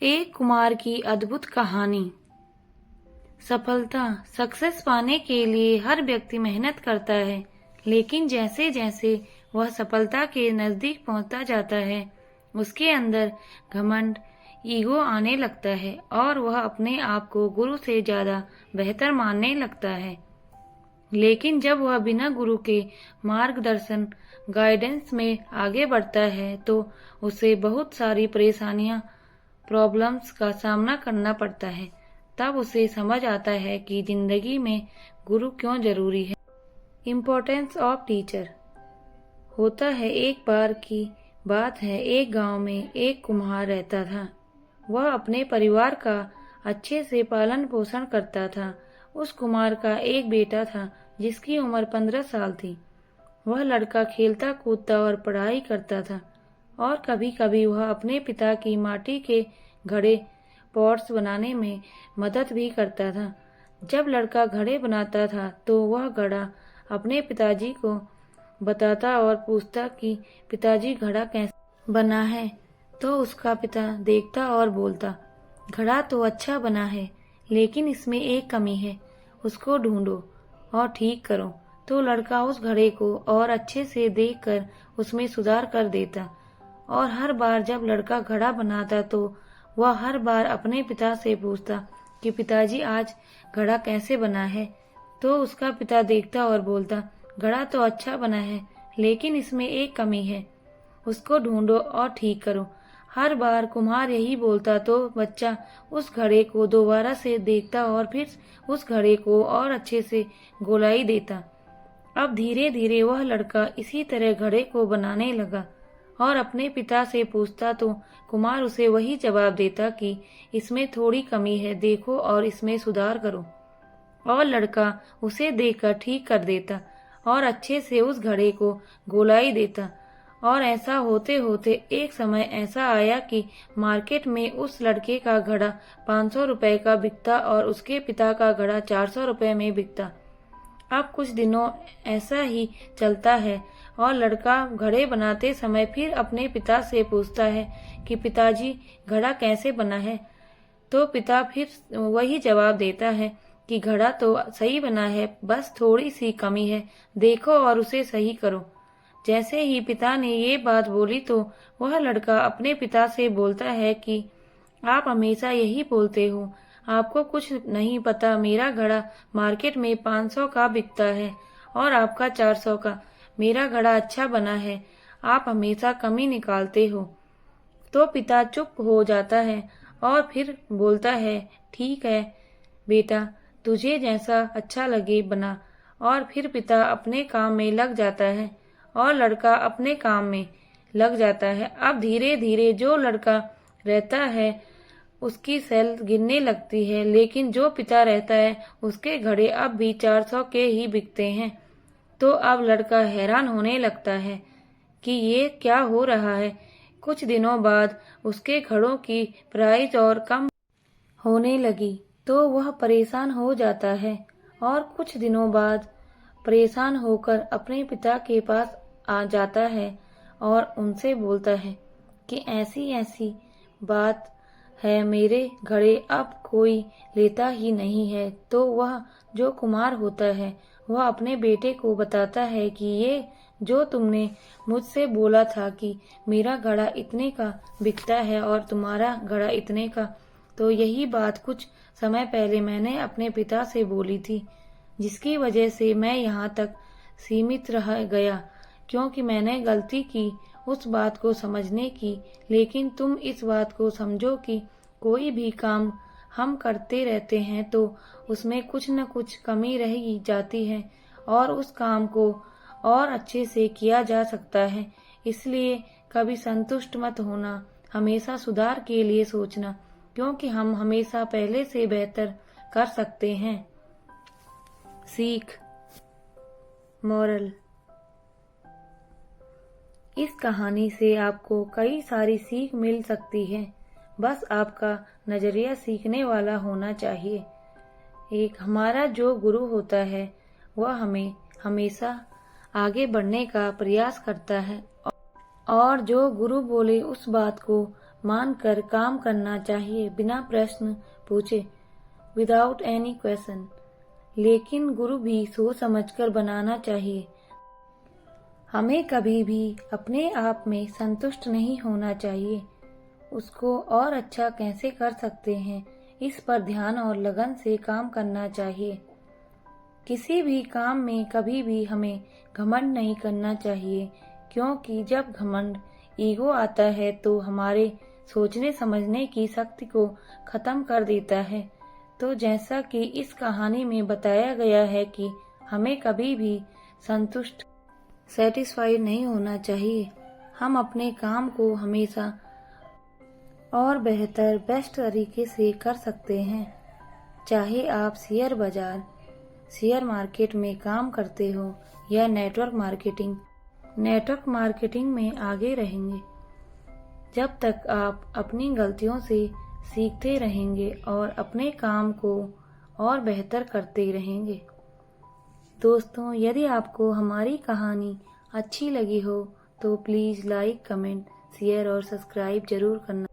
एक कुमार की अद्भुत कहानी। सफलता सक्सेस पाने के लिए हर व्यक्ति मेहनत करता है, लेकिन जैसे जैसे वह सफलता के नजदीक पहुंचता जाता है, उसके अंदर घमंड, ईगो आने लगता है और वह अपने आप को गुरु से ज्यादा बेहतर मानने लगता है। लेकिन जब वह बिना गुरु के मार्गदर्शन गाइडेंस में आगे बढ़ता है, तो उसे बहुत सारी परेशानियां प्रॉब्लम्स का सामना करना पड़ता है। तब उसे समझ आता है कि जिंदगी में गुरु क्यों जरूरी है। Importance of teacher. होता है, एक बार की बात है, एक गांव में एक कुम्हार रहता था। वह अपने परिवार का अच्छे से पालन पोषण करता था। उस कुम्हार का एक बेटा था जिसकी उम्र 15 साल थी। वह लड़का खेलता कूदता और पढ़ाई करता था, और कभी कभी वह अपने पिता की माटी के घड़े पॉट्स बनाने में मदद भी करता था। जब लड़का घड़े बनाता था तो वह घड़ा अपने पिताजी को बताता और पूछता कि पिताजी घड़ा कैसे बना है। तो उसका पिता देखता और बोलता, घड़ा तो अच्छा बना है, लेकिन इसमें एक कमी है, उसको ढूंढो और ठीक करो। तो लड़का उस घड़े को और अच्छे से देखकर उसमें सुधार कर देता, और हर बार जब लड़का घड़ा बनाता तो वह हर बार अपने पिता से पूछता कि पिताजी आज घड़ा कैसे बना है। तो उसका पिता देखता और बोलता, घड़ा तो अच्छा बना है, लेकिन इसमें एक कमी है, उसको ढूंढो और ठीक करो। हर बार कुम्हार यही बोलता तो बच्चा उस घड़े को दोबारा से देखता और फिर उस घड़े को और अच्छे से गोलाई देता। अब धीरे धीरे वह लड़का इसी तरह घड़े को बनाने लगा और अपने पिता से पूछता तो कुमार उसे वही जवाब देता कि इसमें थोड़ी कमी है, देखो और इसमें सुधार करो। और लड़का उसे देखकर ठीक कर देता और अच्छे से उस घड़े को गोलाई देता। और ऐसा होते होते एक समय ऐसा आया कि मार्केट में उस लड़के का घड़ा 500 रुपए का बिकता और उसके पिता का घड़ा 400 रुपए में बिकता। अब कुछ दिनों ऐसा ही चलता है और लड़का घड़े बनाते समय फिर अपने पिता से पूछता है कि पिताजी घड़ा कैसे बना है। तो पिता फिर वही जवाब देता है कि घड़ा तो सही बना है, बस थोड़ी सी कमी है, देखो और उसे सही करो। जैसे ही पिता ने ये बात बोली तो वह लड़का अपने पिता से बोलता है कि आप हमेशा यही बोलते हो, आपको कुछ नहीं पता, मेरा घड़ा मार्केट में 500 का बिकता है और आपका 400 का। मेरा घड़ा अच्छा बना है, आप हमेशा कमी निकालते हो। तो पिता चुप हो जाता है और फिर बोलता है, ठीक है बेटा, तुझे जैसा अच्छा लगे बना। और फिर पिता अपने काम में लग जाता है और लड़का अपने काम में लग जाता है। अब धीरे धीरे जो लड़का रहता है उसकी सेल गिरने लगती है, लेकिन जो पिता रहता है उसके घड़े अब भी 400 के ही बिकते हैं। तो अब लड़का हैरान होने लगता है कि ये क्या हो रहा है। कुछ दिनों बाद उसके घड़ों की प्राइस और कम होने लगी तो वह परेशान हो जाता है और कुछ दिनों बाद परेशान होकर अपने पिता के पास आ जाता है और उनसे बोलता है कि ऐसी ऐसी बात है, मेरे घड़े अब कोई लेता ही नहीं है। तो वह जो कुमार होता है वह अपने बेटे को बताता है कि ये जो तुमने मुझसे बोला था कि मेरा घड़ा इतने का बिकता है और तुम्हारा घड़ा इतने का, तो यही बात कुछ समय पहले मैंने अपने पिता से बोली थी, जिसकी वजह से मैं यहाँ तक सीमित रह गया, क्योंकि मैंने गलती की उस बात को समझने की। लेकिन तुम इस बात को समझो कि कोई भी काम हम करते रहते हैं तो उसमें कुछ न कुछ कमी रह ही जाती है और उस काम को और अच्छे से किया जा सकता है। इसलिए कभी संतुष्ट मत होना, हमेशा सुधार के लिए सोचना, क्योंकि हम हमेशा पहले से बेहतर कर सकते हैं। सीख। मोरल। इस कहानी से आपको कई सारी सीख मिल सकती है, बस आपका नजरिया सीखने वाला होना चाहिए। एक हमारा जो गुरु होता है वह हमें हमेशा आगे बढ़ने का प्रयास करता है और जो गुरु बोले उस बात को मानकर काम करना चाहिए, बिना प्रश्न पूछे, विदाउट एनी क्वेश्चन। लेकिन गुरु भी सोच समझकर बनाना चाहिए। हमें कभी भी अपने आप में संतुष्ट नहीं होना चाहिए। उसको और अच्छा कैसे कर सकते हैं, इस पर ध्यान और लगन से काम करना चाहिए। किसी भी काम में कभी भी हमें घमंड नहीं करना चाहिए, क्योंकि जब घमंड, ईगो आता है तो हमारे सोचने समझने की शक्ति को खत्म कर देता है। तो जैसा कि इस कहानी में बताया गया है कि हमें कभी भी संतुष्ट, सेटिस्फाइड नहीं होना चाहिए। हम अपने काम को हमेशा और बेहतर, बेस्ट तरीके से कर सकते हैं। चाहे आप शेयर मार्केट में काम करते हो या नेटवर्क मार्केटिंग में आगे रहेंगे। जब तक आप अपनी गलतियों से सीखते रहेंगे और अपने काम को और बेहतर करते रहेंगे। दोस्तों, यदि आपको हमारी कहानी अच्छी लगी हो तो प्लीज़ लाइक, कमेंट, शेयर और सब्सक्राइब जरूर करना।